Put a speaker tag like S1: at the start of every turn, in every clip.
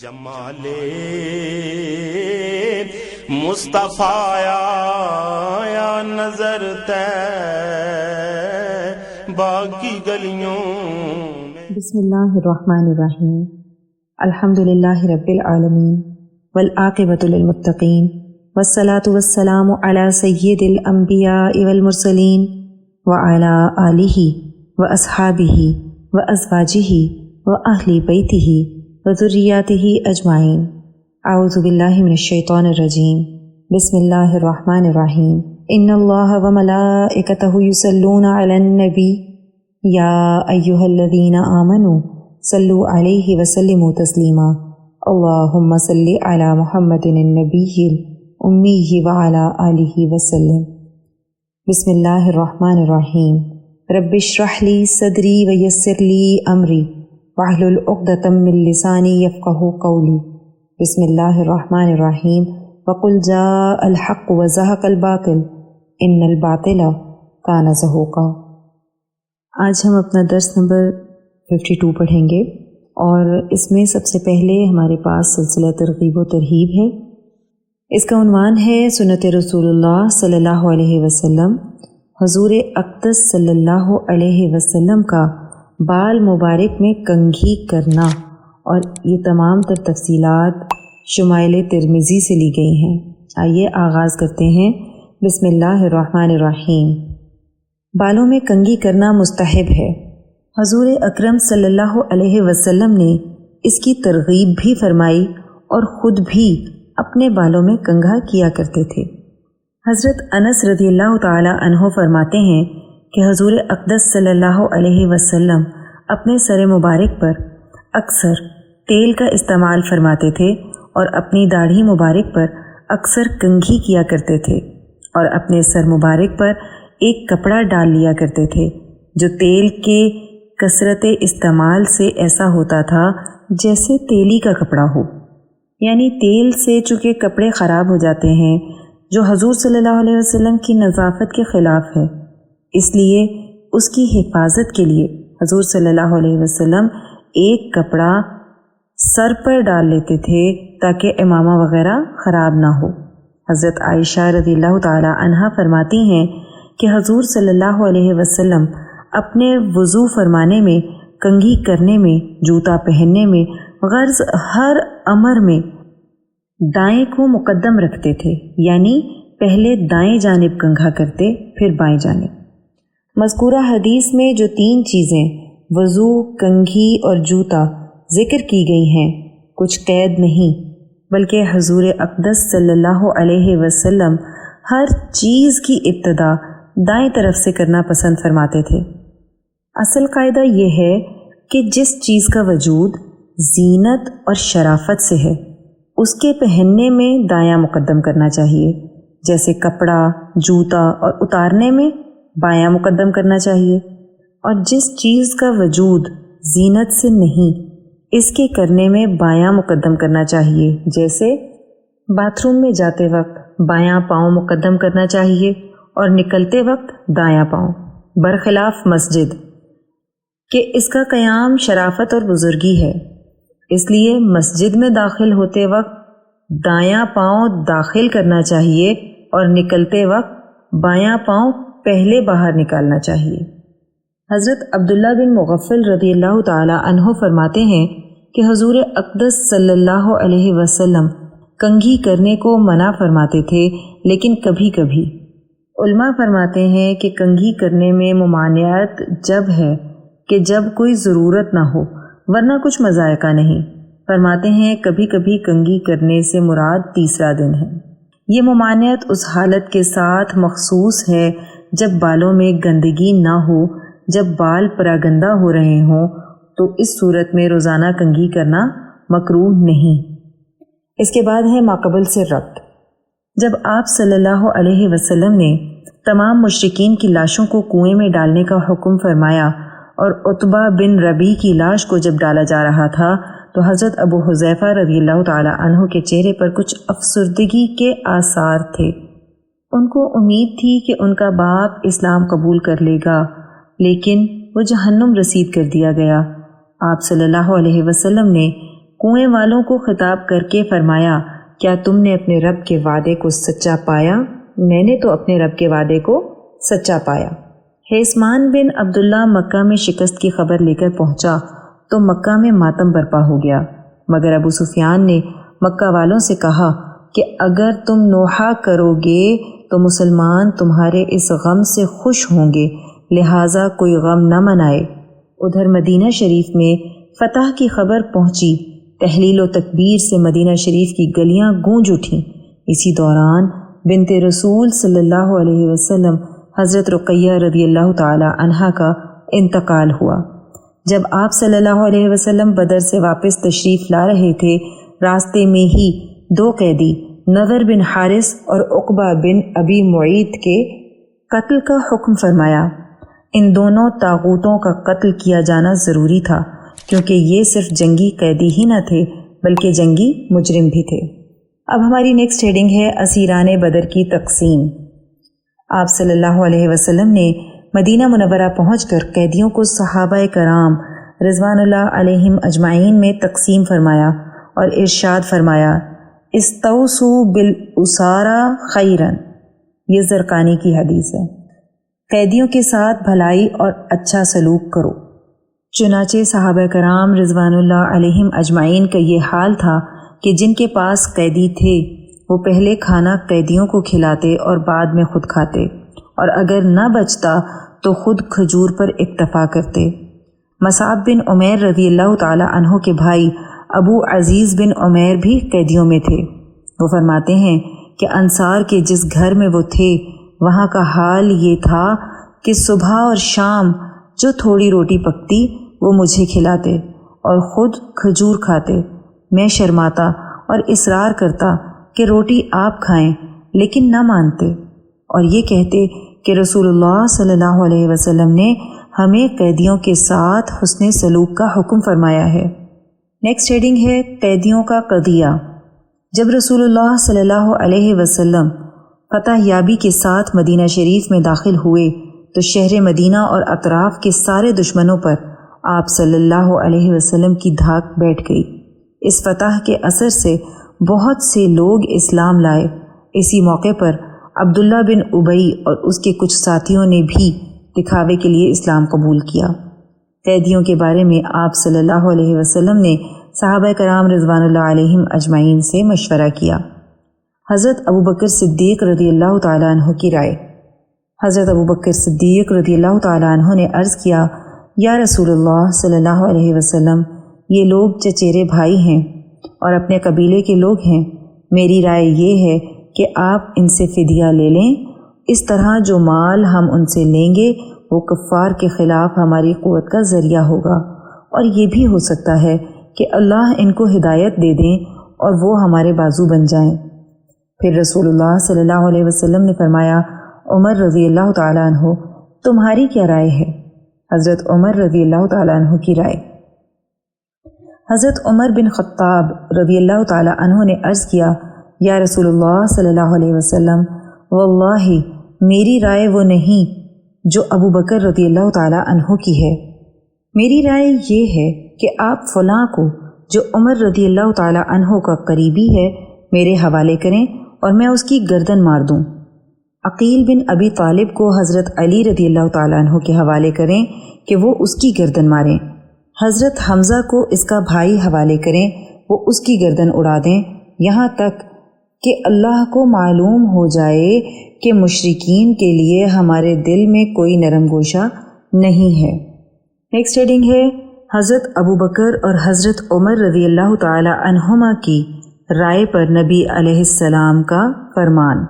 S1: جمال مصطفیٰ یا نظر طیبہ کی گلیوں میں۔
S2: بسم اللہ الرحمن الرحیم۔ الحمدللہ رب العالمین والعاقبۃ للمتقین والصلاة والسلام علی سید الانبیاء والمرسلین وعلی آلہ واصحابہ وازواجہ واہل بیتہ وذریاتہ اجمعین۔ اعوذ باللہ من الشیطان الرجیم۔ بسم اللہ الرحمن الرحیم۔ ان اللہ وملائکتہ یصلون علی النبی یا ایہا الذین آمنوا صلوا علیہ وسلموا تسلیما۔ اللہم صل علی محمد النبی الامی وعلی آلہ وسلم۔ بسم اللہ الرحمن الرحیم۔ رب اشرح لی صدری ویسر لی امری واحلل عقدۃ من لسانی یفقہوا قولی۔ بسم اللہ الرحمن الرحیم۔ وقل جاء الحق وزہق الباطل ان الباطل کان زہوقا۔ آج ہم اپنا درس نمبر 52 پڑھیں گے، اور اس میں سب سے پہلے ہمارے پاس سلسلہ ترغیب و ترہیب ہے۔ اس کا عنوان ہے سنت رسول اللہ صلی اللہ علیہ وسلم۔ حضور اقدس صلی اللہ علیہ وسلم کا بال مبارک میں کنگھی کرنا، اور یہ تمام تر تفصیلات شمائل ترمذی سے لی گئی ہیں۔ آئیے آغاز کرتے ہیں۔ بسم اللہ الرحمن الرحیم۔ بالوں میں کنگھی کرنا مستحب ہے۔ حضور اکرم صلی اللہ علیہ وسلم نے اس کی ترغیب بھی فرمائی اور خود بھی اپنے بالوں میں کنگھا کیا کرتے تھے۔ حضرت انس رضی اللہ تعالی عنہ فرماتے ہیں کہ حضور اقدس صلی اللہ علیہ وسلم اپنے سر مبارک پر اکثر تیل کا استعمال فرماتے تھے اور اپنی داڑھی مبارک پر اکثر کنگھی کیا کرتے تھے، اور اپنے سر مبارک پر ایک کپڑا ڈال لیا کرتے تھے جو تیل کے کثرت استعمال سے ایسا ہوتا تھا جیسے تیلی کا کپڑا ہو، یعنی تیل سے چونکہ کپڑے خراب ہو جاتے ہیں، جو حضور صلی اللہ علیہ وسلم کی نظافت کے خلاف ہے، اس لیے اس کی حفاظت کے لیے حضور صلی اللہ علیہ وسلم ایک کپڑا سر پر ڈال لیتے تھے تاکہ امامہ وغیرہ خراب نہ ہو۔ حضرت عائشہ رضی اللہ تعالی عنہا فرماتی ہیں کہ حضور صلی اللہ علیہ وسلم اپنے وضو فرمانے میں، کنگھی کرنے میں، جوتا پہننے میں، غرض ہر امر میں دائیں کو مقدم رکھتے تھے، یعنی پہلے دائیں جانب کنگھا کرتے پھر بائیں جانب۔ مذکورہ حدیث میں جو 3 چیزیں وضو، کنگھی اور جوتا ذکر کی گئی ہیں، کچھ قید نہیں، بلکہ حضور اقدس صلی اللہ علیہ وسلم ہر چیز کی ابتدا دائیں طرف سے کرنا پسند فرماتے تھے۔ اصل قاعدہ یہ ہے کہ جس چیز کا وجود زینت اور شرافت سے ہے، اس کے پہننے میں دایاں مقدم کرنا چاہیے، جیسے کپڑا، جوتا، اور اتارنے میں بایاں مقدم کرنا چاہیے، اور جس چیز کا وجود زینت سے نہیں، اس کے کرنے میں بایاں مقدم کرنا چاہیے، جیسے باتھ روم میں جاتے وقت بایاں پاؤں مقدم کرنا چاہیے اور نکلتے وقت دایاں پاؤں، برخلاف مسجد کہ اس کا قیام شرافت اور بزرگی ہے، اس لیے مسجد میں داخل ہوتے وقت دایاں پاؤں داخل کرنا چاہیے اور نکلتے وقت بایاں پاؤں پہلے باہر نکالنا چاہیے۔ حضرت عبداللہ بن مغفل رضی اللہ تعالی عنہ فرماتے ہیں کہ حضور اقدس صلی اللہ علیہ وسلم کنگھی کرنے کو منع فرماتے تھے، لیکن کبھی کبھی۔ علماء فرماتے ہیں کہ کنگھی کرنے میں ممانعت جب ہے کہ جب کوئی ضرورت نہ ہو، ورنہ کچھ مذائقہ نہیں۔ فرماتے ہیں کبھی کبھی کنگھی کرنے سے مراد تیسرا دن ہے۔ یہ ممانعت اس حالت کے ساتھ مخصوص ہے جب بالوں میں گندگی نہ ہو، جب بال پراگندہ ہو رہے ہوں، تو اس صورت میں روزانہ کنگھی کرنا مکروہ نہیں۔ اس کے بعد ہے ماقبل سے ربط۔ جب آپ صلی اللہ علیہ وسلم نے تمام مشرکین کی لاشوں کو کنویں میں ڈالنے کا حکم فرمایا اور عتبہ بن ربیع کی لاش کو جب ڈالا جا رہا تھا، تو حضرت ابو حذیفہ رضی اللہ تعالی عنہ کے چہرے پر کچھ افسردگی کے آثار تھے۔ ان کو امید تھی کہ ان کا باپ اسلام قبول کر لے گا، لیکن وہ جہنم رسید کر دیا گیا۔ آپ صلی اللہ علیہ وسلم نے کنویں والوں کو خطاب کر کے فرمایا کیا تم نے اپنے رب کے وعدے کو سچا پایا؟ میں نے تو اپنے رب کے وعدے کو سچا پایا۔ حیثمان بن عبداللہ مکہ میں شکست کی خبر لے کر پہنچا تو مکہ میں ماتم برپا ہو گیا، مگر ابو سفیان نے مکہ والوں سے کہا کہ اگر تم نوحہ کرو گے تو مسلمان تمہارے اس غم سے خوش ہوں گے، لہٰذا کوئی غم نہ منائے۔ ادھر مدینہ شریف میں فتح کی خبر پہنچی، تحلیل و تکبیر سے مدینہ شریف کی گلیاں گونج اٹھیں۔ اسی دوران بنت رسول صلی اللہ علیہ وسلم حضرت رقیہ رضی اللہ تعالی عنہا کا انتقال ہوا۔ جب آپ صلی اللہ علیہ وسلم بدر سے واپس تشریف لا رہے تھے، راستے میں ہی دو قیدی نضر بن حارث اور عقبہ بن ابی معیط کے قتل کا حکم فرمایا۔ ان دونوں طاغوتوں کا قتل کیا جانا ضروری تھا، کیونکہ یہ صرف جنگی قیدی ہی نہ تھے بلکہ جنگی مجرم بھی تھے۔ اب ہماری نیکسٹ ہیڈنگ ہے اسیران بدر کی تقسیم۔ آپ صلی اللہ علیہ وسلم نے مدینہ منورہ پہنچ کر قیدیوں کو صحابہ کرام رضوان اللہ علیہم اجمعین میں تقسیم فرمایا اور ارشاد فرمایا استوصوا بالاسارى خیرا، یہ زرقانی کی حدیث ہے، قیدیوں کے ساتھ بھلائی اور اچھا سلوک کرو۔ چنانچہ صحابہ کرام رضوان اللہ علیہم اجمعین کا یہ حال تھا کہ جن کے پاس قیدی تھے وہ پہلے کھانا قیدیوں کو کھلاتے اور بعد میں خود کھاتے، اور اگر نہ بچتا تو خود کھجور پر اکتفا کرتے۔ مصعب بن عمیر رضی اللہ تعالی عنہ کے بھائی ابو عزیز بن عمیر بھی قیدیوں میں تھے۔ وہ فرماتے ہیں کہ انصار کے جس گھر میں وہ تھے وہاں کا حال یہ تھا کہ صبح اور شام جو تھوڑی روٹی پکتی وہ مجھے کھلاتے اور خود کھجور کھاتے۔ میں شرماتا اور اصرار کرتا کہ روٹی آپ کھائیں، لیکن نہ مانتے اور یہ کہتے کہ رسول اللہ صلی اللہ علیہ وسلم نے ہمیں قیدیوں کے ساتھ حسن سلوک کا حکم فرمایا ہے۔ نیکسٹ ہیڈنگ ہے قیدیوں کا قضیہ۔ جب رسول اللہ صلی اللہ علیہ وسلم فتح یابی کے ساتھ مدینہ شریف میں داخل ہوئے تو شہر مدینہ اور اطراف کے سارے دشمنوں پر آپ صلی اللہ علیہ وسلم کی دھاک بیٹھ گئی۔ اس فتح کے اثر سے بہت سے لوگ اسلام لائے۔ اسی موقع پر عبداللہ بن ابی اور اس کے کچھ ساتھیوں نے بھی دکھاوے کے لیے اسلام قبول کیا۔ قیدیوں کے بارے میں آپ صلی اللہ علیہ وسلم نے صحابہ کرام رضوان اللہ علیہم اجمعین سے مشورہ کیا۔ حضرت ابوبکر صدیق رضی اللہ تعالیٰ عنہ کی رائے۔ حضرت ابوبکر صدیق رضی اللہ تعالیٰ عنہ نے عرض کیا، یا رسول اللہ صلی اللہ علیہ وسلم، یہ لوگ چچیرے بھائی ہیں اور اپنے قبیلے کے لوگ ہیں۔ میری رائے یہ ہے کہ آپ ان سے فدیہ لے لیں، اس طرح جو مال ہم ان سے لیں گے وہ کفار کے خلاف ہماری قوت کا ذریعہ ہوگا، اور یہ بھی ہو سکتا ہے کہ اللہ ان کو ہدایت دے دیں اور وہ ہمارے بازو بن جائیں۔ پھر رسول اللہ صلی اللہ علیہ وسلم نے فرمایا، عمر رضی اللہ تعالیٰ عنہ، تمہاری کیا رائے ہے؟ حضرت عمر رضی اللہ تعالیٰ عنہ کی رائے۔ حضرت عمر بن خطاب رضی اللہ تعالیٰ عنہ نے عرض کیا، یا رسول اللہ صلی اللہ علیہ وسلم، واللہ میری رائے وہ نہیں جو ابو بکر رضی اللہ تعالیٰ عنہ کی ہے۔ میری رائے یہ ہے کہ آپ فلاں کو جو عمر رضی اللہ تعالیٰ عنہ کا قریبی ہے میرے حوالے کریں اور میں اس کی گردن مار دوں۔ عقیل بن ابی طالب کو حضرت علی رضی اللہ تعالیٰ عنہ کے حوالے کریں کہ وہ اس کی گردن ماریں۔ حضرت حمزہ کو اس کا بھائی حوالے کریں، وہ اس کی گردن اڑا دیں، یہاں تک کہ اللہ کو معلوم ہو جائے کہ مشرکین کے لیے ہمارے دل میں کوئی نرم گوشہ نہیں ہے۔ نیکسٹ ہیڈنگ ہے حضرت ابوبکر اور حضرت عمر رضی اللہ تعالی عنہما کی رائے پر نبی علیہ السلام کا فرمان۔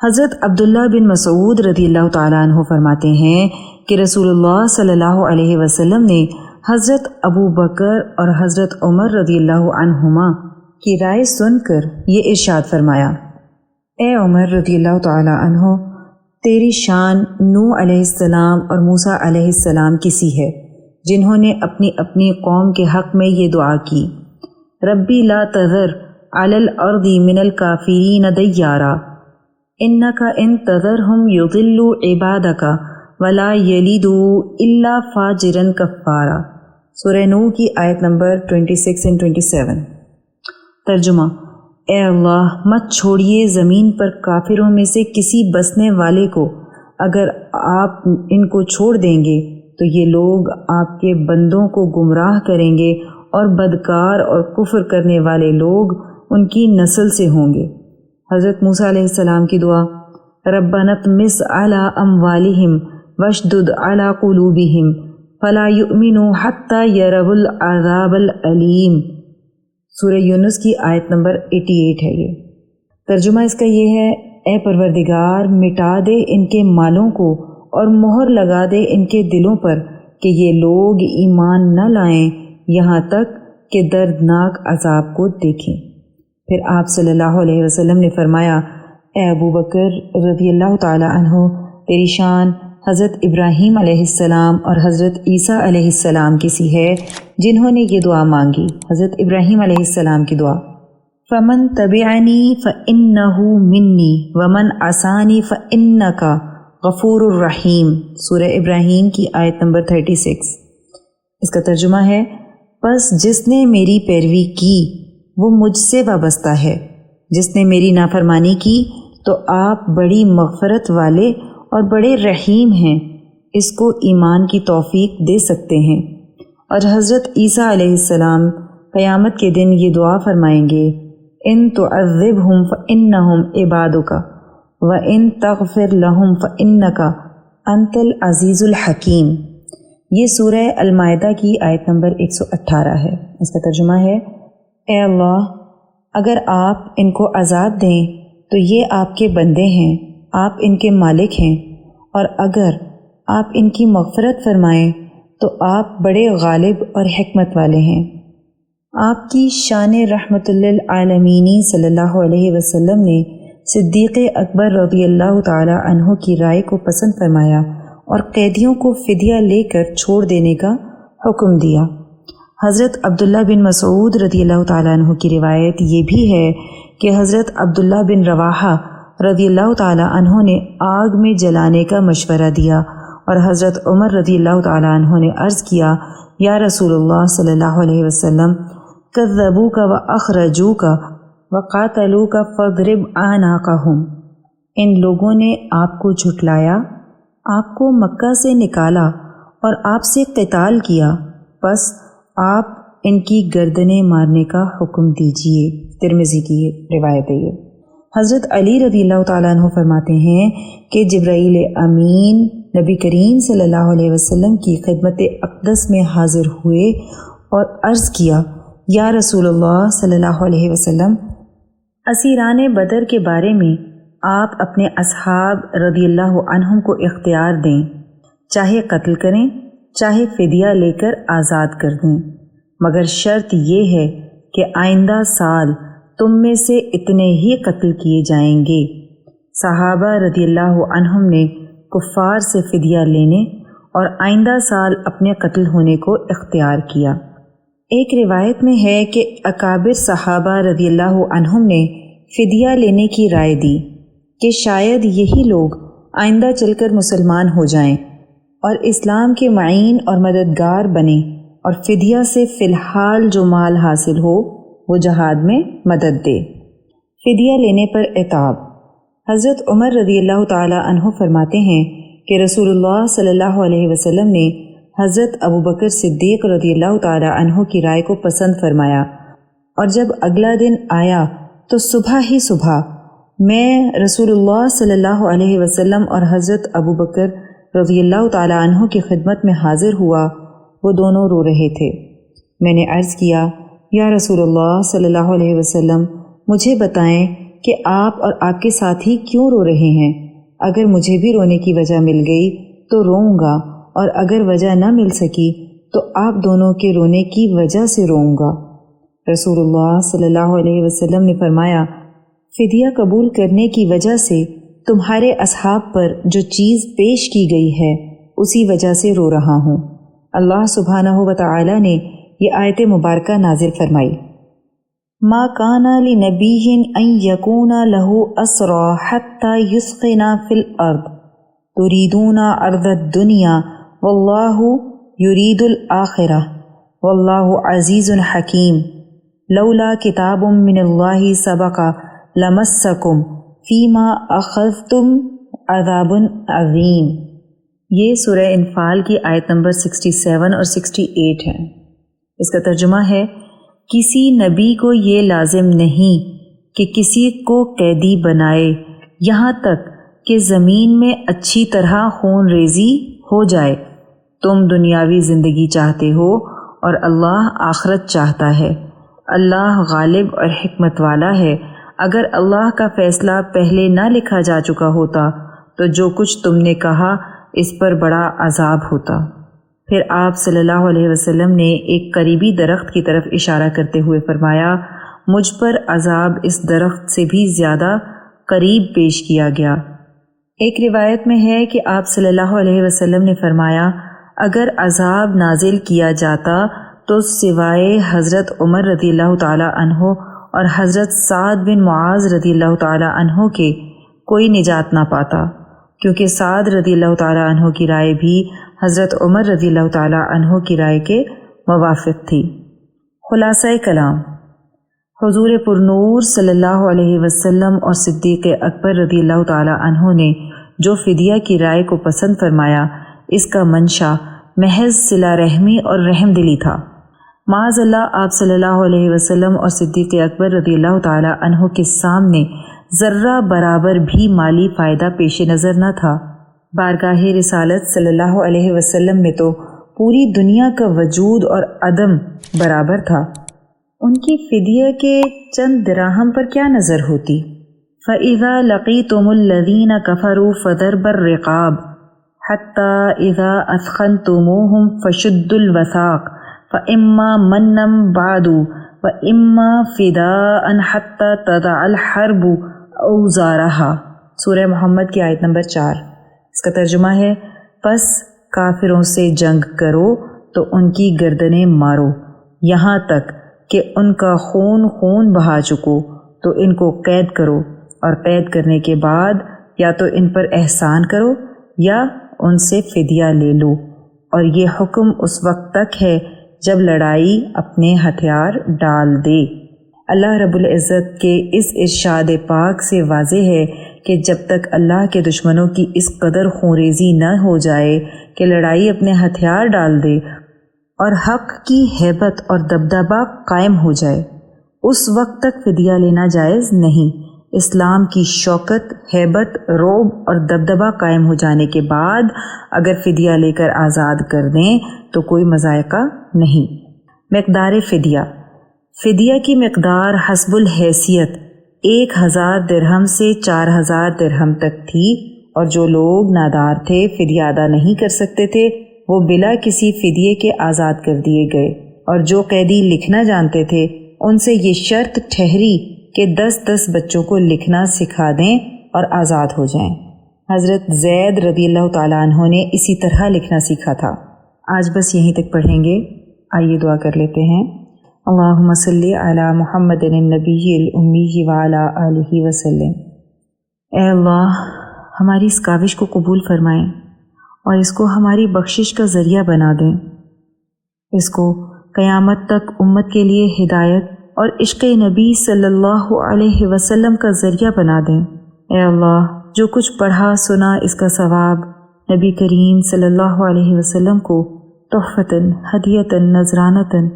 S2: حضرت عبداللہ بن مسعود رضی اللہ تعالیٰ عنہ فرماتے ہیں کہ رسول اللہ صلی اللہ علیہ وسلم نے حضرت ابو بکر اور حضرت عمر رضی اللہ عنہما کی رائے سن کر یہ ارشاد فرمایا، اے عمر رضی اللہ تعالیٰ عنہ، تیری شان نوح علیہ السلام اور موسیٰ علیہ السلام کی سی ہے، جنہوں نے اپنی اپنی قوم کے حق میں یہ دعا کی، ربی لا تذر علی الارض من الکافرین دیارا انکا ان تذرہم یضلوا عبادک ولا یلدوا الا فاجرا کفارا۔ سورہ نوح کی آیت نمبر 26 and 27۔ ترجمہ: اے اللہ، مت چھوڑیے زمین پر کافروں میں سے کسی بسنے والے کو، اگر آپ ان کو چھوڑ دیں گے تو یہ لوگ آپ کے بندوں کو گمراہ کریں گے اور بدکار اور کفر کرنے والے لوگ ان کی نسل سے ہوں گے۔ حضرت موسیٰ علیہ السلام کی دعا: ربنا اطمس علی اموالہم واشدد علی قلوبہم فلا یؤمنوا حتی یروا العذاب العلیم۔ سورہ یونس کی آیت نمبر 88 ہے یہ۔ ترجمہ اس کا یہ ہے: اے پروردگار، مٹا دے ان کے مالوں کو اور مہر لگا دے ان کے دلوں پر کہ یہ لوگ ایمان نہ لائیں یہاں تک کہ دردناک عذاب کو دیکھیں۔ پھر آپ صلی اللہ علیہ وسلم نے فرمایا: اے ابو بکر رضی اللہ تعالی عنہ، تیری شان حضرت ابراہیم علیہ السلام اور حضرت عیسیٰ علیہ السلام کی سی ہے جنہوں نے یہ دعا مانگی۔ حضرت ابراہیم علیہ السلام کی دعا: فمن تبعنی فإنہ منی ومن عصانی فإنک غفور الرحیم۔ سورہ ابراہیم کی آیت نمبر 36۔ اس کا ترجمہ ہے: پس جس نے میری پیروی کی وہ مجھ سے وابستہ ہے، جس نے میری نافرمانی کی تو آپ بڑی مغفرت والے اور بڑے رحیم ہیں، اس کو ایمان کی توفیق دے سکتے ہیں۔ اور حضرت عیسیٰ علیہ السلام قیامت کے دن یہ دعا فرمائیں گے: ان تعذبہم فإنہم عبادک وان تغفر لہم فإنک انت العزیز الحکیم۔ یہ سورہ المائدہ کی آیت نمبر 118 ہے۔ اس کا ترجمہ ہے: اے اللہ، اگر آپ ان کو عذاب دیں تو یہ آپ کے بندے ہیں، آپ ان کے مالک ہیں، اور اگر آپ ان کی مغفرت فرمائیں تو آپ بڑے غالب اور حکمت والے ہیں۔ آپ کی شان رحمت للعالمین صلی اللہ علیہ وسلم نے صدیق اکبر رضی اللہ تعالی عنہ کی رائے کو پسند فرمایا اور قیدیوں کو فدیہ لے کر چھوڑ دینے کا حکم دیا۔ حضرت عبداللہ بن مسعود رضی اللہ تعالیٰ عنہ کی روایت یہ بھی ہے کہ حضرت عبداللہ بن رواحہ رضی اللہ تعالیٰ عنہ نے آگ میں جلانے کا مشورہ دیا، اور حضرت عمر رضی اللہ تعالیٰ عنہ نے عرض کیا: یا رسول اللہ صلی اللہ علیہ وسلم، کذبوک واخرجوک وقاتلوک فاضرب اعناقہم۔ ان لوگوں نے آپ کو جھٹلایا، آپ کو مکہ سے نکالا اور آپ سے قتال کیا، پس آپ ان کی گردنیں مارنے کا حکم دیجیے۔ ترمذی کی روایت ہے یہ۔ حضرت علی رضی اللہ تعالیٰ عنہ فرماتے ہیں کہ جبرائیل امین نبی کریم صلی اللہ علیہ وسلم کی خدمت اقدس میں حاضر ہوئے اور عرض کیا: یا رسول اللہ صلی اللہ علیہ وسلم، اسیران بدر کے بارے میں آپ اپنے اصحاب رضی اللہ عنہم کو اختیار دیں، چاہے قتل کریں چاہے فدیہ لے کر آزاد کر دیں، مگر شرط یہ ہے کہ آئندہ سال تم میں سے اتنے ہی قتل کیے جائیں گے۔ صحابہ رضی اللہ عنہم نے کفار سے فدیہ لینے اور آئندہ سال اپنے قتل ہونے کو اختیار کیا۔ ایک روایت میں ہے کہ اکابر صحابہ رضی اللہ عنہم نے فدیہ لینے کی رائے دی کہ شاید یہی لوگ آئندہ چل کر مسلمان ہو جائیں اور اسلام کے معین اور مددگار بنیں، اور فدیہ سے فی الحال جو مال حاصل ہو وہ جہاد میں مدد دے۔ فدیہ لینے پر عتاب۔ حضرت عمر رضی اللہ تعالی عنہ فرماتے ہیں کہ رسول اللہ صلی اللہ علیہ وسلم نے حضرت ابو بکر صدیق رضی اللہ تعالی عنہ کی رائے کو پسند فرمایا، اور جب اگلا دن آیا تو صبح ہی صبح میں رسول اللہ صلی اللہ علیہ وسلم اور حضرت ابو بکر رضی اللہ تعالی عنہ کی خدمت میں حاضر ہوا۔ وہ دونوں رو رہے تھے۔ میں نے عرض کیا: یا رسول اللہ صلی اللہ علیہ وسلم، مجھے بتائیں کہ آپ اور آپ کے ساتھی کیوں رو رہے ہیں؟ اگر مجھے بھی رونے کی وجہ مل گئی تو روؤں گا، اور اگر وجہ نہ مل سکی تو آپ دونوں کے رونے کی وجہ سے روؤں گا۔ رسول اللہ صلی اللہ علیہ وسلم نے فرمایا: فدیہ قبول کرنے کی وجہ سے تمہارے اصحاب پر جو چیز پیش کی گئی ہے اسی وجہ سے رو رہا ہوں۔ اللہ سبحانہ و تعالی نے یہ آیت مبارکہ نازل فرمائی: ما کان لنبی ان یکون لہ اسری حتی یثخن فی الارض تریدون ارض الدنیا واللہ یرید الآخرہ واللہ عزیز حکیم لولا کتاب من اللہ سبق لمسکم فیما اخذتم عذاب عظیم۔ یہ سورہ انفال کی آیت نمبر 67 اور 68 ہے۔ اس کا ترجمہ ہے، کسی نبی کو یہ لازم نہیں کہ کسی کو قیدی بنائے یہاں تک کہ زمین میں اچھی طرح خون ریزی ہو جائے۔ تم دنیاوی زندگی چاہتے ہو اور اللہ آخرت چاہتا ہے۔ اللہ غالب اور حکمت والا ہے۔ اگر اللہ کا فیصلہ پہلے نہ لکھا جا چکا ہوتا تو جو کچھ تم نے کہا اس پر بڑا عذاب ہوتا۔ پھر آپ صلی اللہ علیہ وسلم نے ایک قریبی درخت کی طرف اشارہ کرتے ہوئے فرمایا، مجھ پر عذاب اس درخت سے بھی زیادہ قریب پیش کیا گیا۔ ایک روایت میں ہے کہ آپ صلی اللہ علیہ وسلم نے فرمایا، اگر عذاب نازل کیا جاتا تو سوائے حضرت عمر رضی اللہ تعالی عنہ اور حضرت سعد بن معاذ رضی اللہ تعالی عنہ کے کوئی نجات نہ پاتا، کیونکہ سعد رضی اللہ تعالی عنہ کی رائے بھی حضرت عمر رضی اللہ تعالی عنہ کی رائے کے موافق تھی۔ خلاصہ کلام، حضور پرنور صلی اللہ علیہ وسلم اور صدیق اکبر رضی اللہ تعالی عنہ نے جو فدیہ کی رائے کو پسند فرمایا، اس کا منشا محض صلہ رحمی اور رحم دلی تھا۔ معاذ اللہ آپ صلی اللہ علیہ وسلم اور صدیق اکبر رضی اللہ تعالی عنہ کے سامنے ذرہ برابر بھی مالی فائدہ پیش نظر نہ تھا۔ بارگاہ رسالت صلی اللہ علیہ وسلم میں تو پوری دنیا کا وجود اور عدم برابر تھا، ان کی فدیہ کے چند دراہم پر کیا نظر ہوتی؟ فَإِذَا لَقِيتُمُ الَّذِينَ كَفَرُوا فَضَرْبَ الرِّقَابِ حَتَّى إِذَا أَثْخَنْتُمُوهُمْ فَشُدُّوا الْوَثَاقَ فَإِمَّا مَنًّا بَعْدُ وَإِمَّا فِدَاءً حَتَّى تَضَعَ الْحَرْبُ أَوْزَارَهَا۔ سورہ محمد کی آیت نمبر 4۔ اس کا ترجمہ ہے، پس کافروں سے جنگ کرو تو ان کی گردنیں مارو یہاں تک کہ ان کا خون بہا چکو تو ان کو قید کرو، اور قید کرنے کے بعد یا تو ان پر احسان کرو یا ان سے فدیہ لے لو، اور یہ حکم اس وقت تک ہے جب لڑائی اپنے ہتھیار ڈال دے۔ اللہ رب العزت کے اس ارشاد پاک سے واضح ہے کہ جب تک اللہ کے دشمنوں کی اس قدر خونریزی نہ ہو جائے کہ لڑائی اپنے ہتھیار ڈال دے اور حق کی ہیبت اور دبدبہ قائم ہو جائے، اس وقت تک فدیہ لینا جائز نہیں۔ اسلام کی شوکت، ہیبت، رعب اور دبدبہ قائم ہو جانے کے بعد اگر فدیہ لے کر آزاد کر دیں تو کوئی مذائقہ نہیں۔ مقدار فدیہ، فدیہ کی مقدار حسب الحیثیت 1000 درہم سے 4000 درہم تک تھی، اور جو لوگ نادار تھے، فدیہ ادا نہیں کر سکتے تھے، وہ بلا کسی فدیے کے آزاد کر دیے گئے، اور جو قیدی لکھنا جانتے تھے ان سے یہ شرط ٹھہری کہ 10 بچوں کو لکھنا سکھا دیں اور آزاد ہو جائیں۔ حضرت زید رضی اللہ تعالیٰ عنہ نے اسی طرح لکھنا سیکھا تھا۔ آج بس یہیں تک پڑھیں گے، آئیے دعا کر لیتے ہیں۔ اللہم صلی علی محمد النبی الامی وعلی آلہ وسلم۔ اے اللہ، ہماری اس کاوش کو قبول فرمائیں اور اس کو ہماری بخشش کا ذریعہ بنا دیں۔ اس کو قیامت تک امت کے لیے ہدایت اور عشق نبی صلی اللہ علیہ وسلم کا ذریعہ بنا دیں۔ اے اللہ، جو کچھ پڑھا سنا اس کا ثواب نبی کریم صلی اللہ علیہ وسلم کو تحفتاً، ہدیتاً، نذرانتاً،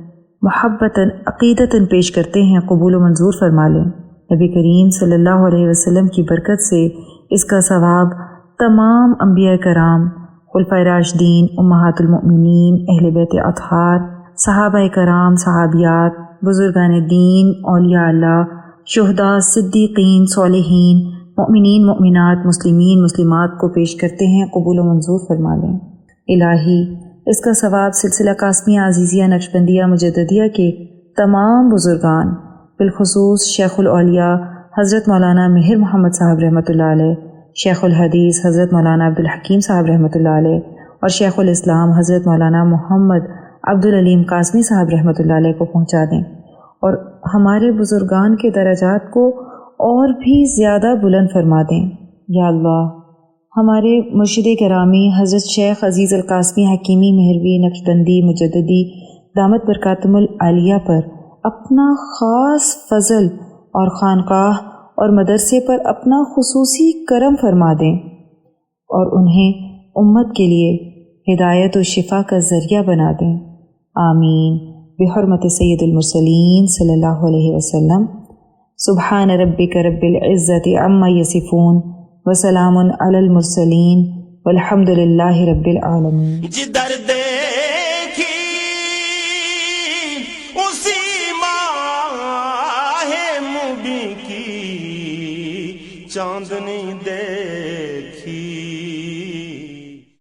S2: محبتاً، عقیدتاً پیش کرتے ہیں، قبول و منظور فرما لیں۔ نبی کریم صلی اللہ علیہ وسلم کی برکت سے اس کا ثواب تمام انبیاء کرام، خلفائے راشدین، امہات المؤمنین، اہل بیت اطہار، صحابہ کرام، صحابیات، بزرگان دین، اولیاء اللہ، شہداء، صدیقین، صالحین، مؤمنین، مؤمنات، مسلمین، مسلمات کو پیش کرتے ہیں، قبول و منظور فرما لیں۔ الہی، اس کا ثواب سلسلہ قاسمیہ، عزیزیہ، نقشبندیہ، مجددیہ کے تمام بزرگان، بالخصوص شیخ الاولیاء حضرت مولانا مہر محمد صاحب رحمۃ اللہ علیہ، شیخ الحدیث حضرت مولانا عبدالحکیم صاحب رحمۃ اللہ علیہ، اور شیخ الاسلام حضرت مولانا محمد عبدالعلیم قاسمی صاحب رحمۃ اللہ علیہ کو پہنچا دیں، اور ہمارے بزرگان کے درجات کو اور بھی زیادہ بلند فرما دیں۔ یا اللہ، ہمارے مرشد کرامی حضرت شیخ عزیز القاسمی حکیمی، مہروی، نقشبندی، مجددی، دامت برکاتہم العالیہ پر اپنا خاص فضل اور خانقاہ اور مدرسے پر اپنا خصوصی کرم فرما دیں اور انہیں امت کے لیے ہدایت و شفا کا ذریعہ بنا دیں، آمین بحرمت سید المرسلین صلی اللہ علیہ وسلم۔ سبحان ربک رب العزت عما یصفون وسلام علی المرسلین والحمد للہ رب العالمین۔
S1: جدھر دیکھی اسی ماہ مبیں کی چاند